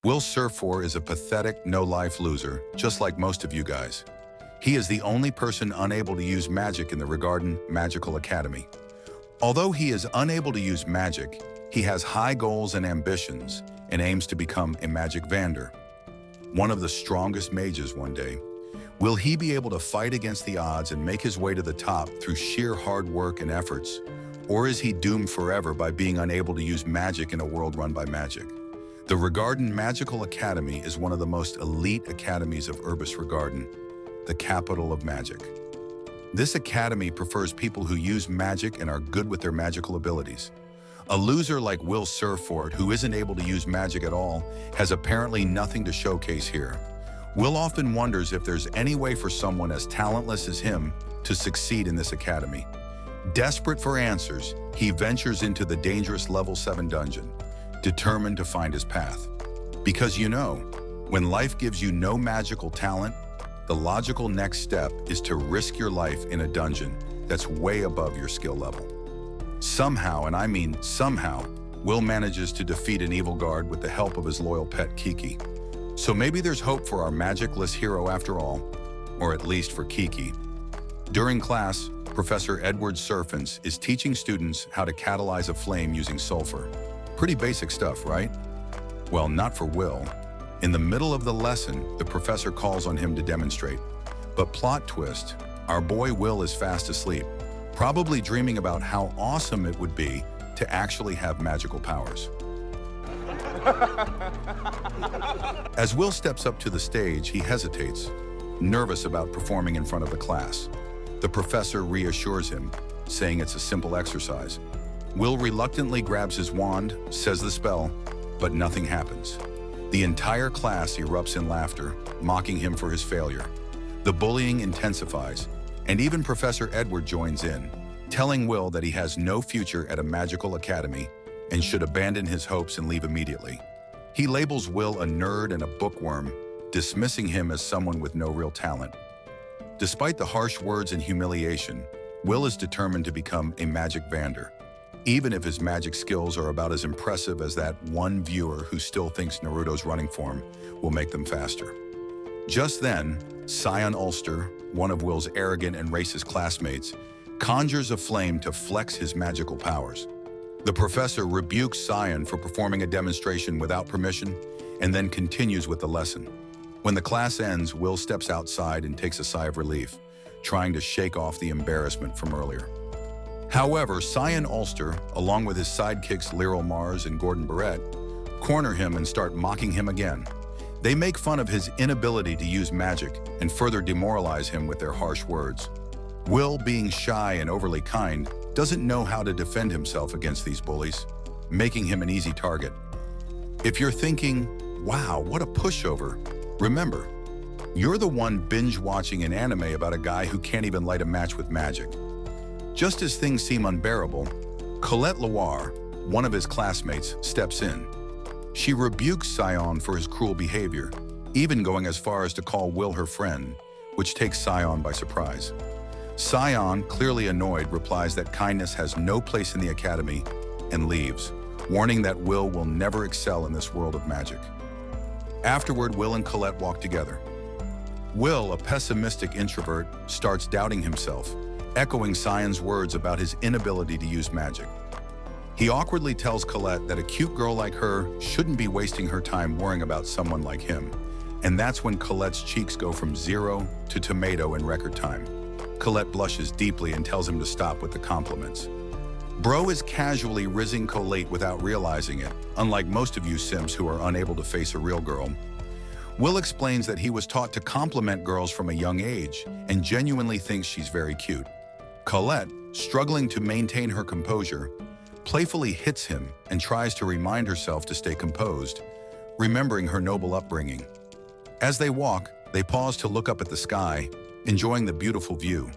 Will Surfor is a pathetic, no-life loser, just like most of you guys. He is the only person unable to use magic in the Rigarden Magical Academy. Although he is unable to use magic, he has high goals and ambitions and aims to become a Magic Vander, one of the strongest mages one day. Will he be able to fight against the odds and make his way to the top through sheer hard work and efforts? Or is he doomed forever by being unable to use magic in a world run by magic? The Rigarden Magical Academy is one of the most elite academies of Urbis Rigarden, the capital of magic. This academy prefers people who use magic and are good with their magical abilities. A loser like Will Surford, who isn't able to use magic at all, has apparently nothing to showcase here. Will often wonders if there's any way for someone as talentless as him to succeed in this academy. Desperate for answers, he ventures into the dangerous level 7 dungeon, determined to find his path. Because when life gives you no magical talent, the logical next step is to risk your life in a dungeon that's way above your skill level. Somehow, and I mean somehow, Will manages to defeat an evil guard with the help of his loyal pet Kiki. So maybe there's hope for our magicless hero after all, or at least for Kiki. During class, Professor Edward Surfins is teaching students how to catalyze a flame using sulfur. Pretty basic stuff, right? Well, not for Will. In the middle of the lesson, the professor calls on him to demonstrate. But plot twist, our boy Will is fast asleep, probably dreaming about how awesome it would be to actually have magical powers. As Will steps up to the stage, he hesitates, nervous about performing in front of the class. The professor reassures him, saying it's a simple exercise. Will reluctantly grabs his wand, says the spell, but nothing happens. The entire class erupts in laughter, mocking him for his failure. The bullying intensifies, and even Professor Edward joins in, telling Will that he has no future at a magical academy and should abandon his hopes and leave immediately. He labels Will a nerd and a bookworm, dismissing him as someone with no real talent. Despite the harsh words and humiliation, Will is determined to become a Magic Vander, even if his magic skills are about as impressive as that one viewer who still thinks Naruto's running form will make them faster. Just then, Scion Ulster, one of Will's arrogant and racist classmates, conjures a flame to flex his magical powers. The professor rebukes Scion for performing a demonstration without permission and then continues with the lesson. When the class ends, Will steps outside and takes a sigh of relief, trying to shake off the embarrassment from earlier. However, Scion Ulster, along with his sidekicks Lyral Mars and Gordon Barrett, corner him and start mocking him again. They make fun of his inability to use magic and further demoralize him with their harsh words. Will, being shy and overly kind, doesn't know how to defend himself against these bullies, making him an easy target. If you're thinking, wow, what a pushover, remember, you're the one binge-watching an anime about a guy who can't even light a match with magic. Just as things seem unbearable, Colette Loire, one of his classmates, steps in. She rebukes Scion for his cruel behavior, even going as far as to call Will her friend, which takes Scion by surprise. Scion, clearly annoyed, replies that kindness has no place in the academy and leaves, warning that Will never excel in this world of magic. Afterward, Will and Colette walk together. Will, a pessimistic introvert, starts doubting himself, echoing Scion's words about his inability to use magic. He awkwardly tells Colette that a cute girl like her shouldn't be wasting her time worrying about someone like him, and that's when Colette's cheeks go from 0 to tomato in record time. Colette blushes deeply and tells him to stop with the compliments. Bro is casually rizzing Colette without realizing it, unlike most of you simps who are unable to face a real girl. Will explains that he was taught to compliment girls from a young age and genuinely thinks she's very cute. Colette, struggling to maintain her composure, playfully hits him and tries to remind herself to stay composed, remembering her noble upbringing. As they walk, they pause to look up at the sky, enjoying the beautiful view.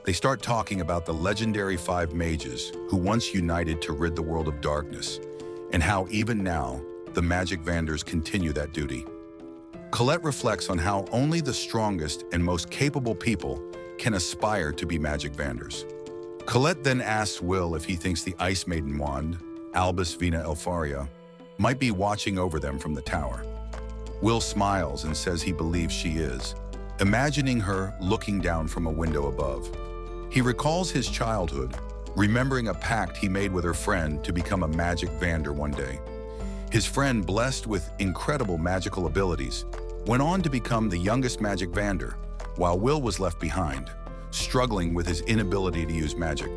They start talking about the legendary 5 mages who once united to rid the world of darkness, and how even now, the Magic Vanders continue that duty. Colette reflects on how only the strongest and most capable people can aspire to be Magic Vanders. Colette then asks Will if he thinks the Ice Maiden wand, Albus Vina Elfaria, might be watching over them from the tower. Will smiles and says he believes she is, imagining her looking down from a window above. He recalls his childhood, remembering a pact he made with her friend to become a Magic Vander one day. His friend, blessed with incredible magical abilities, went on to become the youngest Magic Vander, while Will was left behind, struggling with his inability to use magic.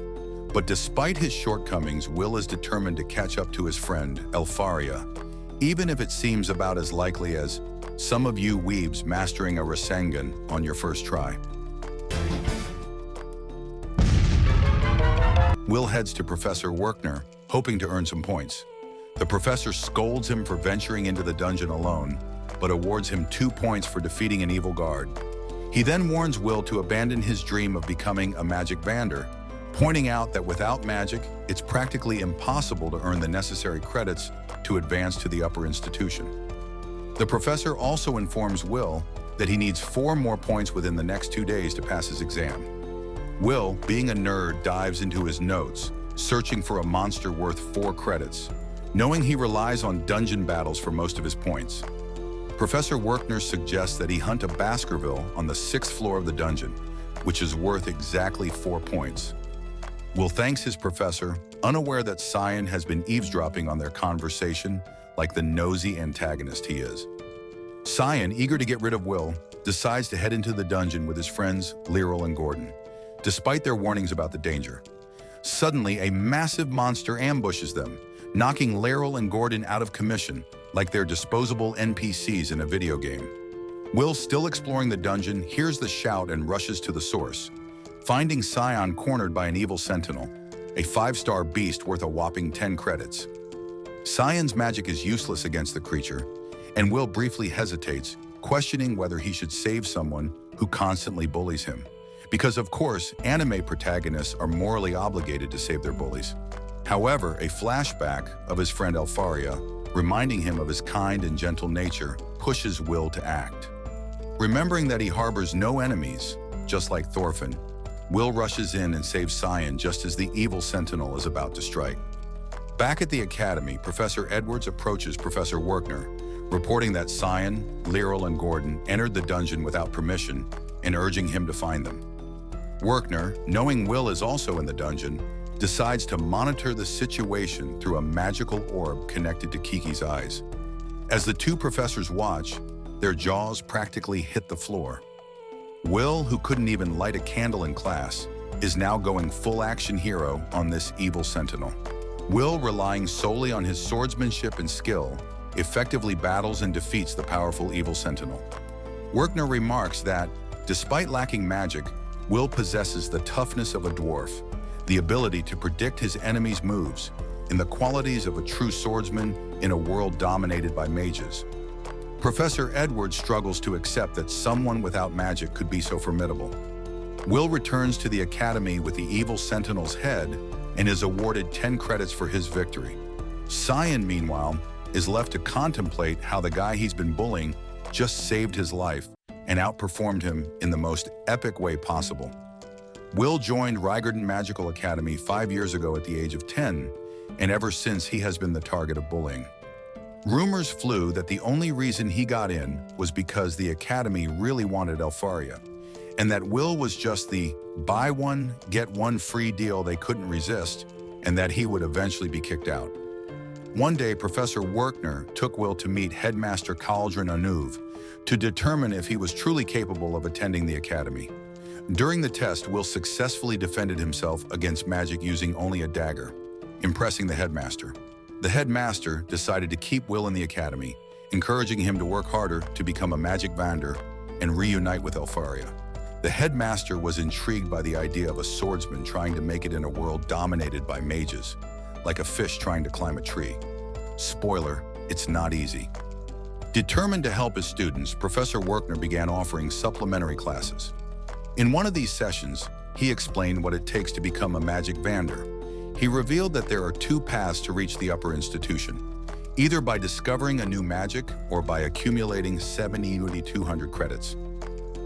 But despite his shortcomings, Will is determined to catch up to his friend, Elfaria, even if it seems about as likely as some of you weebs mastering a Rasengan on your first try. Will heads to Professor Werkner, hoping to earn some points. The professor scolds him for venturing into the dungeon alone, but awards him 2 points for defeating an evil guard. He then warns Will to abandon his dream of becoming a Magic Vander, pointing out that without magic, it's practically impossible to earn the necessary credits to advance to the upper institution. The professor also informs Will that he needs 4 more points within the next 2 days to pass his exam. Will, being a nerd, dives into his notes, searching for a monster worth 4 credits, knowing he relies on dungeon battles for most of his points. Professor Werkner suggests that he hunt a Baskerville on the 6th floor of the dungeon, which is worth exactly 4 points. Will thanks his professor, unaware that Cyan has been eavesdropping on their conversation like the nosy antagonist he is. Cyan, eager to get rid of Will, decides to head into the dungeon with his friends Lyril and Gordon, despite their warnings about the danger. Suddenly, a massive monster ambushes them, knocking Lyril and Gordon out of commission like they're disposable NPCs in a video game. Will, still exploring the dungeon, hears the shout and rushes to the source, finding Cyan cornered by an evil sentinel, a 5-star beast worth a whopping 10 credits. Cyan's magic is useless against the creature, and Will briefly hesitates, questioning whether he should save someone who constantly bullies him. Because of course, anime protagonists are morally obligated to save their bullies. However, a flashback of his friend Elfaria, reminding him of his kind and gentle nature, pushes Will to act. Remembering that he harbors no enemies, just like Thorfinn, Will rushes in and saves Cyan just as the evil sentinel is about to strike. Back at the academy, Professor Edwards approaches Professor Werkner, reporting that Cyan, Lyril, and Gordon entered the dungeon without permission and urging him to find them. Werkner, knowing Will is also in the dungeon, decides to monitor the situation through a magical orb connected to Kiki's eyes. As the 2 professors watch, their jaws practically hit the floor. Will, who couldn't even light a candle in class, is now going full action hero on this evil sentinel. Will, relying solely on his swordsmanship and skill, effectively battles and defeats the powerful evil sentinel. Werkner remarks that, despite lacking magic, Will possesses the toughness of a dwarf, the ability to predict his enemy's moves, and the qualities of a true swordsman in a world dominated by mages. Professor Edwards struggles to accept that someone without magic could be so formidable. Will returns to the academy with the evil sentinel's head and is awarded 10 credits for his victory. Cyan, meanwhile, is left to contemplate how the guy he's been bullying just saved his life and outperformed him in the most epic way possible. Will joined Rigarden Magical Academy 5 years ago at the age of 10, and ever since he has been the target of bullying. Rumors flew that the only reason he got in was because the academy really wanted Elfaria, and that Will was just the buy one, get one free deal they couldn't resist, and that he would eventually be kicked out. One day, Professor Werkner took Will to meet Headmaster Cauldron Anuv to determine if he was truly capable of attending the academy. During the test, Will successfully defended himself against magic using only a dagger, impressing the headmaster. The headmaster decided to keep Will in the academy, encouraging him to work harder to become a Magic Vander and reunite with Elfaria. The headmaster was intrigued by the idea of a swordsman trying to make it in a world dominated by mages, like a fish trying to climb a tree. Spoiler, it's not easy. Determined to help his students, Professor Werkner began offering supplementary classes. In one of these sessions, he explained what it takes to become a Magic Vander. He revealed that there are 2 paths to reach the upper institution, either by discovering a new magic or by accumulating 200 credits.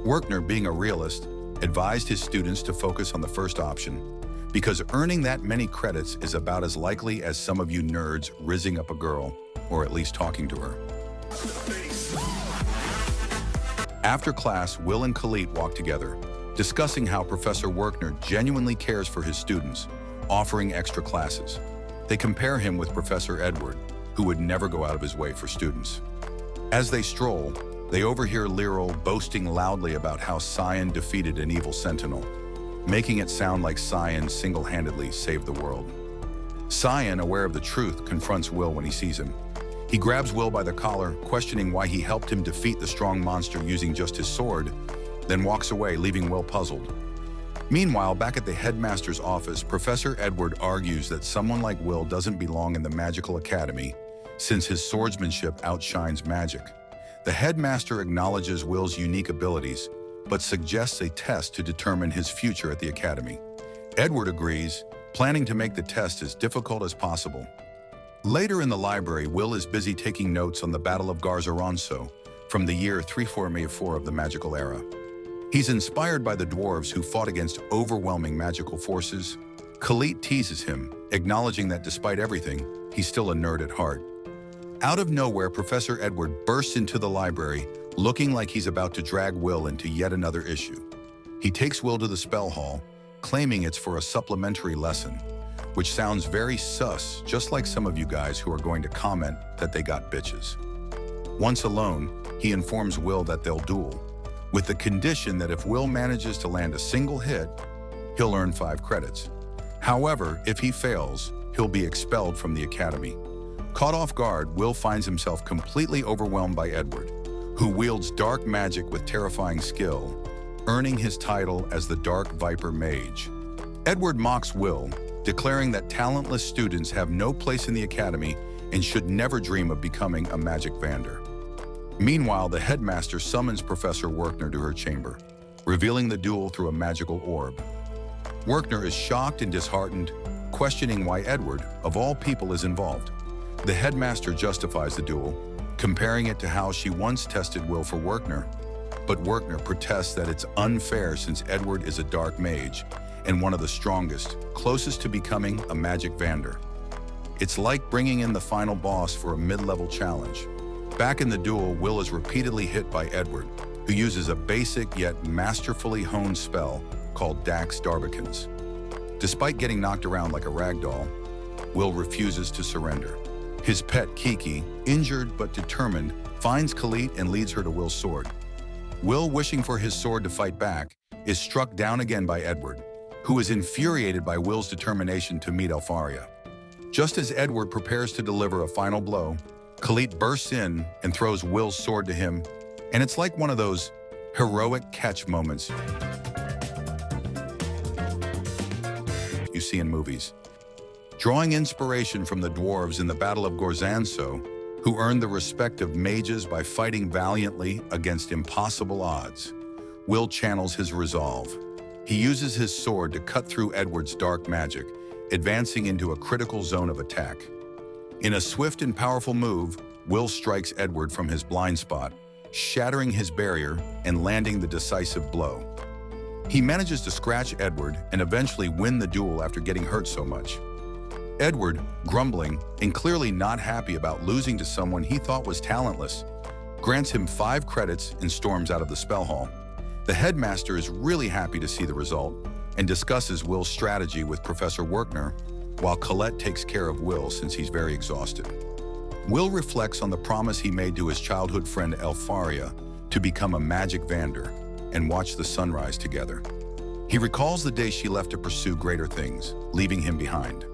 Werkner, being a realist, advised his students to focus on the first option, because earning that many credits is about as likely as some of you nerds rizzing up a girl or at least talking to her. After class, Will and Khalid walk together, discussing how Professor Werkner genuinely cares for his students, offering extra classes. They compare him with Professor Edward, who would never go out of his way for students. As they stroll, they overhear Lyril boasting loudly about how Cyan defeated an evil sentinel, making it sound like Cyan single-handedly saved the world. Cyan, aware of the truth, confronts Will when he sees him. He grabs Will by the collar, questioning why he helped him defeat the strong monster using just his sword, then walks away, leaving Will puzzled. Meanwhile, back at the headmaster's office, Professor Edward argues that someone like Will doesn't belong in the Magical Academy since his swordsmanship outshines magic. The headmaster acknowledges Will's unique abilities, but suggests a test to determine his future at the academy. Edward agrees, planning to make the test as difficult as possible. Later in the library, Will is busy taking notes on the Battle of Zorozone from the year 3404 of the magical era. He's inspired by the dwarves who fought against overwhelming magical forces. Khalid teases him, acknowledging that despite everything, he's still a nerd at heart. Out of nowhere, Professor Edward bursts into the library, looking like he's about to drag Will into yet another issue. He takes Will to the spell hall, claiming it's for a supplementary lesson, which sounds very sus, just like some of you guys who are going to comment that they got bitches. Once alone, he informs Will that they'll duel, with the condition that if Will manages to land a single hit, he'll earn 5 credits. However, if he fails, he'll be expelled from the academy. Caught off guard, Will finds himself completely overwhelmed by Edward, who wields dark magic with terrifying skill, earning his title as the Dark Viper Mage. Edward mocks Will, declaring that talentless students have no place in the academy and should never dream of becoming a Magic Vander. Meanwhile, the headmaster summons Professor Werkner to her chamber, revealing the duel through a magical orb. Werkner is shocked and disheartened, questioning why Edward, of all people, is involved. The headmaster justifies the duel, comparing it to how she once tested Will for Werkner, but Werkner protests that it's unfair since Edward is a dark mage and one of the strongest, closest to becoming a Magic Vander. It's like bringing in the final boss for a mid-level challenge. Back in the duel, Will is repeatedly hit by Edward, who uses a basic yet masterfully honed spell called Dax Darbicans. Despite getting knocked around like a ragdoll, Will refuses to surrender. His pet, Kiki, injured but determined, finds Khalid and leads her to Will's sword. Will, wishing for his sword to fight back, is struck down again by Edward, who is infuriated by Will's determination to meet Elfaria. Just as Edward prepares to deliver a final blow, Khalid bursts in and throws Will's sword to him, and it's like one of those heroic catch moments you see in movies. Drawing inspiration from the dwarves in the Battle of Zorozone, who earned the respect of mages by fighting valiantly against impossible odds, Will channels his resolve. He uses his sword to cut through Edward's dark magic, advancing into a critical zone of attack. In a swift and powerful move, Will strikes Edward from his blind spot, shattering his barrier and landing the decisive blow. He manages to scratch Edward and eventually win the duel after getting hurt so much. Edward, grumbling and clearly not happy about losing to someone he thought was talentless, grants him 5 credits and storms out of the spell hall. The headmaster is really happy to see the result and discusses Will's strategy with Professor Werkner, while Colette takes care of Will since he's very exhausted. Will reflects on the promise he made to his childhood friend Elfaria to become a Magic Vander and watch the sunrise together. He recalls the day she left to pursue greater things, leaving him behind.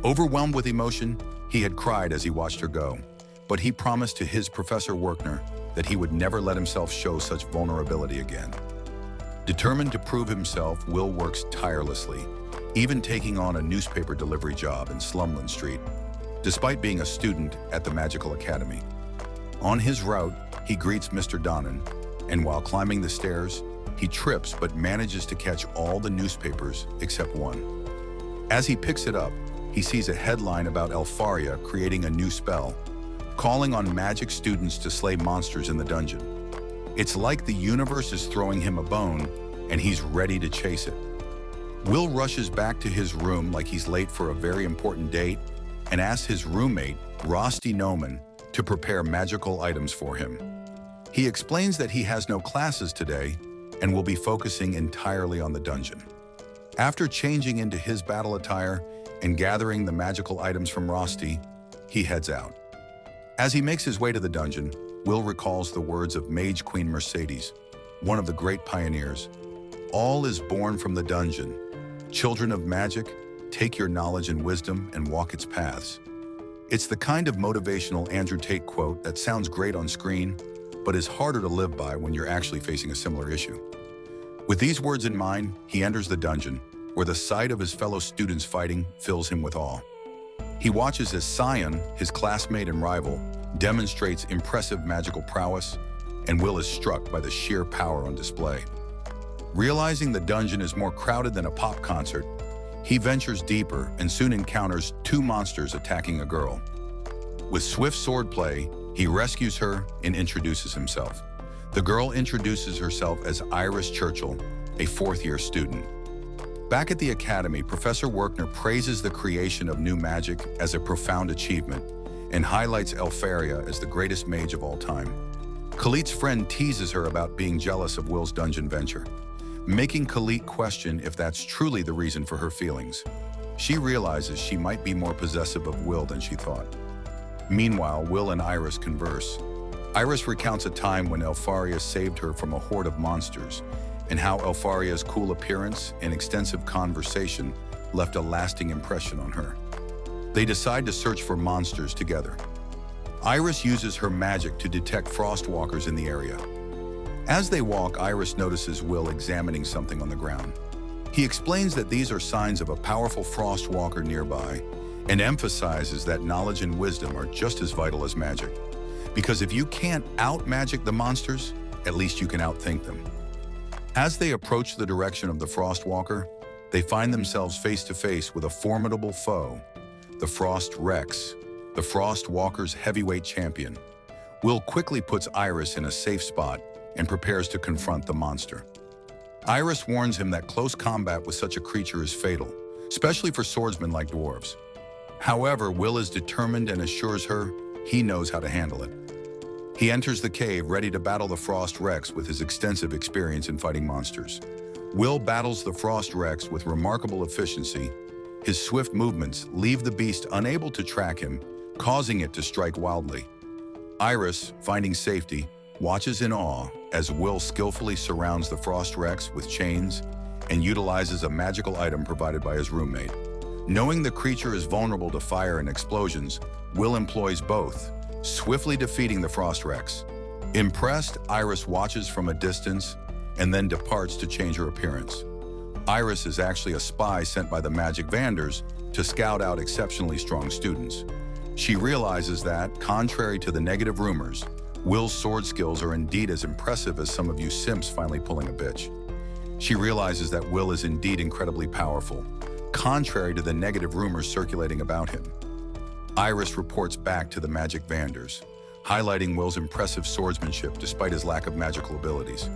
Overwhelmed with emotion, he had cried as he watched her go, but he promised to his Professor Werkner that he would never let himself show such vulnerability again. Determined to prove himself, Will works tirelessly, even taking on a newspaper delivery job in Slumland Street, despite being a student at the Magical Academy. On his route, he greets Mr. Donnan, and while climbing the stairs, he trips but manages to catch all the newspapers except one. As he picks it up, he sees a headline about Elfaria creating a new spell, calling on magic students to slay monsters in the dungeon. It's like the universe is throwing him a bone, and he's ready to chase it. Will rushes back to his room like he's late for a very important date and asks his roommate, Rosti Noman, to prepare magical items for him. He explains that he has no classes today and will be focusing entirely on the dungeon. After changing into his battle attire and gathering the magical items from Rosti, he heads out. As he makes his way to the dungeon, Will recalls the words of Mage Queen Mercedes, one of the great pioneers. All is born from the dungeon. Children of magic, take your knowledge and wisdom and walk its paths. It's the kind of motivational Andrew Tate quote that sounds great on screen, but is harder to live by when you're actually facing a similar issue. With these words in mind, he enters the dungeon, where the sight of his fellow students fighting fills him with awe. He watches as Sion, his classmate and rival, demonstrates impressive magical prowess, and Will is struck by the sheer power on display. Realizing the dungeon is more crowded than a pop concert, he ventures deeper and soon encounters two monsters attacking a girl. With swift swordplay, he rescues her and introduces himself. The girl introduces herself as Iris Churchill, a fourth-year student. Back at the academy, Professor Werkner praises the creation of new magic as a profound achievement and highlights Elfaria as the greatest mage of all time. Khalid's friend teases her about being jealous of Will's dungeon venture, making Khalid question if that's truly the reason for her feelings. She realizes she might be more possessive of Will than she thought. Meanwhile, Will and Iris converse. Iris recounts a time when Elfaria saved her from a horde of monsters, and how Elfaria's cool appearance and extensive conversation left a lasting impression on her. They decide to search for monsters together. Iris uses her magic to detect frostwalkers in the area. As they walk, Iris notices Will examining something on the ground. He explains that these are signs of a powerful frostwalker nearby, and emphasizes that knowledge and wisdom are just as vital as magic. Because if you can't out-magic the monsters, at least you can outthink them. As they approach the direction of the Frostwalker, they find themselves face to face with a formidable foe, the Frost Rex, the Frostwalker's heavyweight champion. Will quickly puts Iris in a safe spot and prepares to confront the monster. Iris warns him that close combat with such a creature is fatal, especially for swordsmen like dwarves. However, Will is determined and assures her he knows how to handle it. He enters the cave ready to battle the Frost Rex with his extensive experience in fighting monsters. Will battles the Frost Rex with remarkable efficiency. His swift movements leave the beast unable to track him, causing it to strike wildly. Iris, finding safety, watches in awe as Will skillfully surrounds the Frost Rex with chains and utilizes a magical item provided by his roommate. Knowing the creature is vulnerable to fire and explosions, Will employs both, swiftly defeating the Frost Rex. Impressed, Iris watches from a distance and then departs to change her appearance. Iris is actually a spy sent by the Magic Vanders to scout out exceptionally strong students. She realizes that, contrary to the negative rumors, Will's sword skills are indeed as impressive as some of you simps finally pulling a bitch. She realizes that Will is indeed incredibly powerful, contrary to the negative rumors circulating about him. Iris reports back to the Magic Vanders, highlighting Will's impressive swordsmanship despite his lack of magical abilities.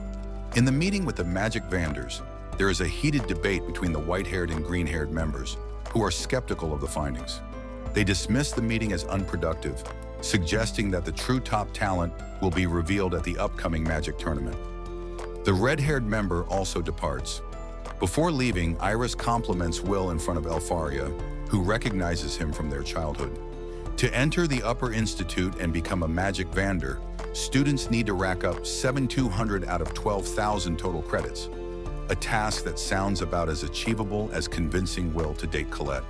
In the meeting with the Magic Vanders, there is a heated debate between the white-haired and green-haired members, who are skeptical of the findings. They dismiss the meeting as unproductive, suggesting that the true top talent will be revealed at the upcoming Magic tournament. The red-haired member also departs. Before leaving, Iris compliments Will in front of Elfaria, who recognizes him from their childhood. To enter the Upper Institute and become a Magic Vander, students need to rack up 7,200 out of 12,000 total credits, a task that sounds about as achievable as convincing Will to date Colette.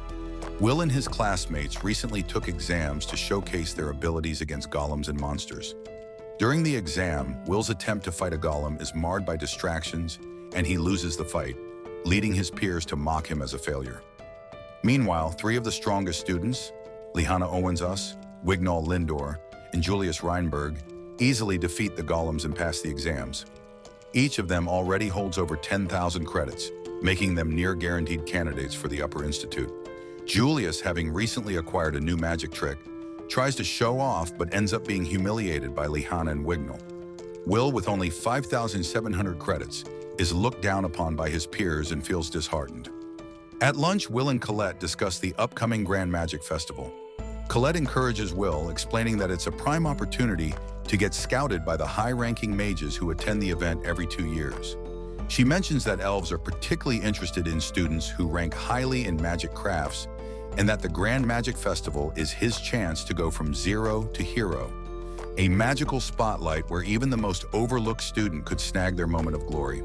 Will and his classmates recently took exams to showcase their abilities against golems and monsters. During the exam, Will's attempt to fight a golem is marred by distractions, and he loses the fight, leading his peers to mock him as a failure. Meanwhile, three of the strongest students, Lihanna Owens-Us, Wignall Lindor, and Julius Reinberg, easily defeat the golems and pass the exams. Each of them already holds over 10,000 credits, making them near guaranteed candidates for the Upper Institute. Julius, having recently acquired a new magic trick, tries to show off but ends up being humiliated by Lihanna and Wignall. Will, with only 5,700 credits, is looked down upon by his peers and feels disheartened. At lunch, Will and Colette discuss the upcoming Grand Magic Festival. Colette encourages Will, explaining that it's a prime opportunity to get scouted by the high-ranking mages who attend the event every 2 years. She mentions that elves are particularly interested in students who rank highly in magic crafts, and that the Grand Magic Festival is his chance to go from zero to hero, a magical spotlight where even the most overlooked student could snag their moment of glory.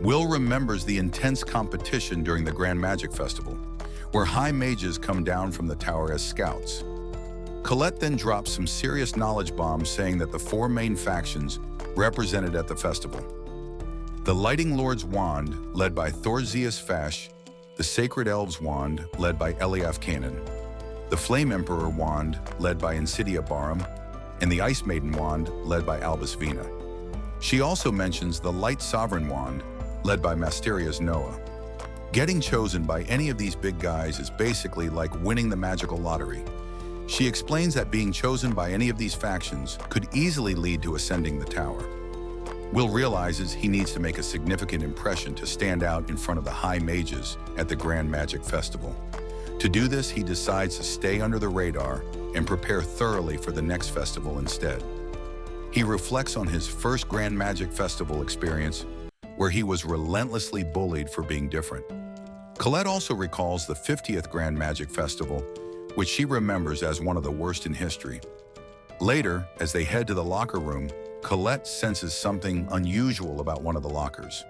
Will remembers the intense competition during the Grand Magic Festival, where high mages come down from the tower as scouts. Colette then drops some serious knowledge bombs, saying that the 4 main factions represented at the festival: the Lighting Lord's Wand, led by Thorzeus Fash; the Sacred Elves Wand, led by Eliaf Kanan; the Flame Emperor Wand, led by Insidia Barum; and the Ice Maiden Wand, led by Albus Vina. She also mentions the Light Sovereign Wand, led by Mysterious Noah. Getting chosen by any of these big guys is basically like winning the magical lottery. She explains that being chosen by any of these factions could easily lead to ascending the tower. Will realizes he needs to make a significant impression to stand out in front of the high mages at the Grand Magic Festival. To do this, he decides to stay under the radar and prepare thoroughly for the next festival instead. He reflects on his first Grand Magic Festival experience, where he was relentlessly bullied for being different. Colette also recalls the 50th Grand Magic Festival, which she remembers as one of the worst in history. Later, as they head to the locker room, Colette senses something unusual about one of the lockers.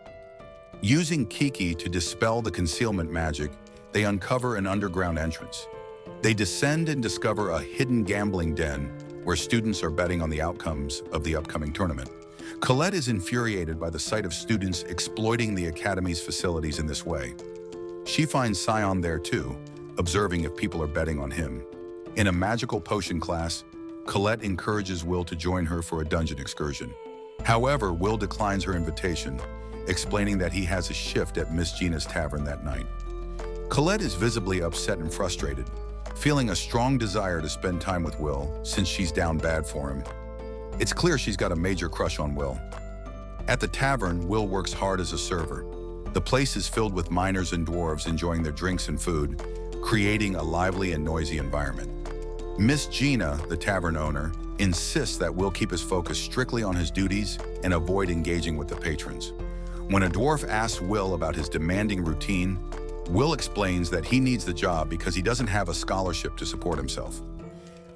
Using Kiki to dispel the concealment magic, they uncover an underground entrance. They descend and discover a hidden gambling den where students are betting on the outcomes of the upcoming tournament. Colette is infuriated by the sight of students exploiting the Academy's facilities in this way. She finds Scion there too, observing if people are betting on him. In a magical potion class, Colette encourages Will to join her for a dungeon excursion. However, Will declines her invitation, explaining that he has a shift at Miss Gina's tavern that night. Colette is visibly upset and frustrated, feeling a strong desire to spend time with Will since she's down bad for him. It's clear she's got a major crush on Will. At the tavern, Will works hard as a server. The place is filled with miners and dwarves enjoying their drinks and food, creating a lively and noisy environment. Miss Gina, the tavern owner, insists that Will keep his focus strictly on his duties and avoid engaging with the patrons. When a dwarf asks Will about his demanding routine, Will explains that he needs the job because he doesn't have a scholarship to support himself.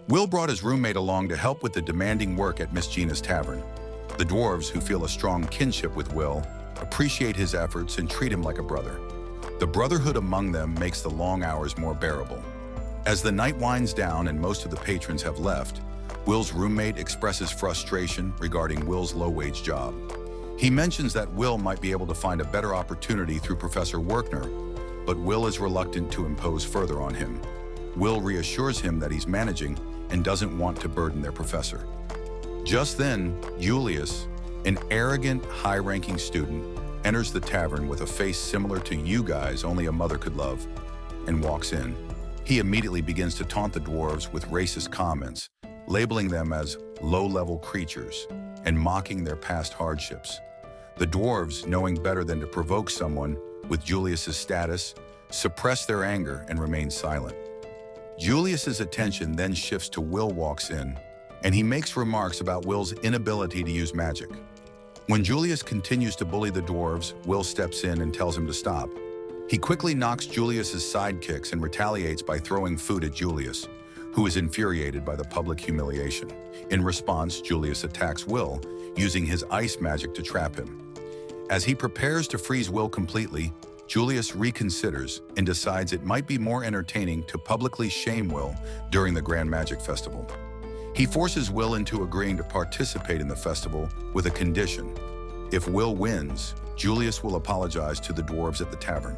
Will brought his roommate along to help with the demanding work at Miss Gina's tavern. The dwarves, who feel a strong kinship with Will, appreciate his efforts and treat him like a brother. The brotherhood among them makes the long hours more bearable. As the night winds down and most of the patrons have left, Will's roommate expresses frustration regarding Will's low-wage job. He mentions that Will might be able to find a better opportunity through Professor Werkner, but Will is reluctant to impose further on him. Will reassures him that he's managing and doesn't want to burden their professor. Just then, Julius, an arrogant, high-ranking student, enters the tavern with a face similar to you guys only a mother could love, and walks in. He immediately begins to taunt the dwarves with racist comments, labeling them as low-level creatures and mocking their past hardships. The dwarves, knowing better than to provoke someone with Julius's status, suppress their anger and remain silent. Julius's attention then shifts to Will walks in, and he makes remarks about Will's inability to use magic. When Julius continues to bully the dwarves, Will steps in and tells him to stop. He quickly knocks Julius's sidekicks and retaliates by throwing food at Julius, who is infuriated by the public humiliation. In response, Julius attacks Will, using his ice magic to trap him. As he prepares to freeze Will completely, Julius reconsiders and decides it might be more entertaining to publicly shame Will during the Grand Magic Festival. He forces Will into agreeing to participate in the festival with a condition. If Will wins, Julius will apologize to the dwarves at the tavern.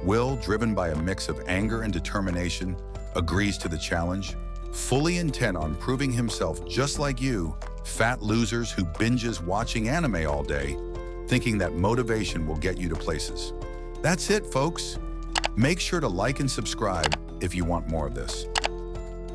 Will, driven by a mix of anger and determination, agrees to the challenge, fully intent on proving himself just like you, fat losers who binges watching anime all day, thinking that motivation will get you to places. That's it, folks. Make sure to like and subscribe if you want more of this.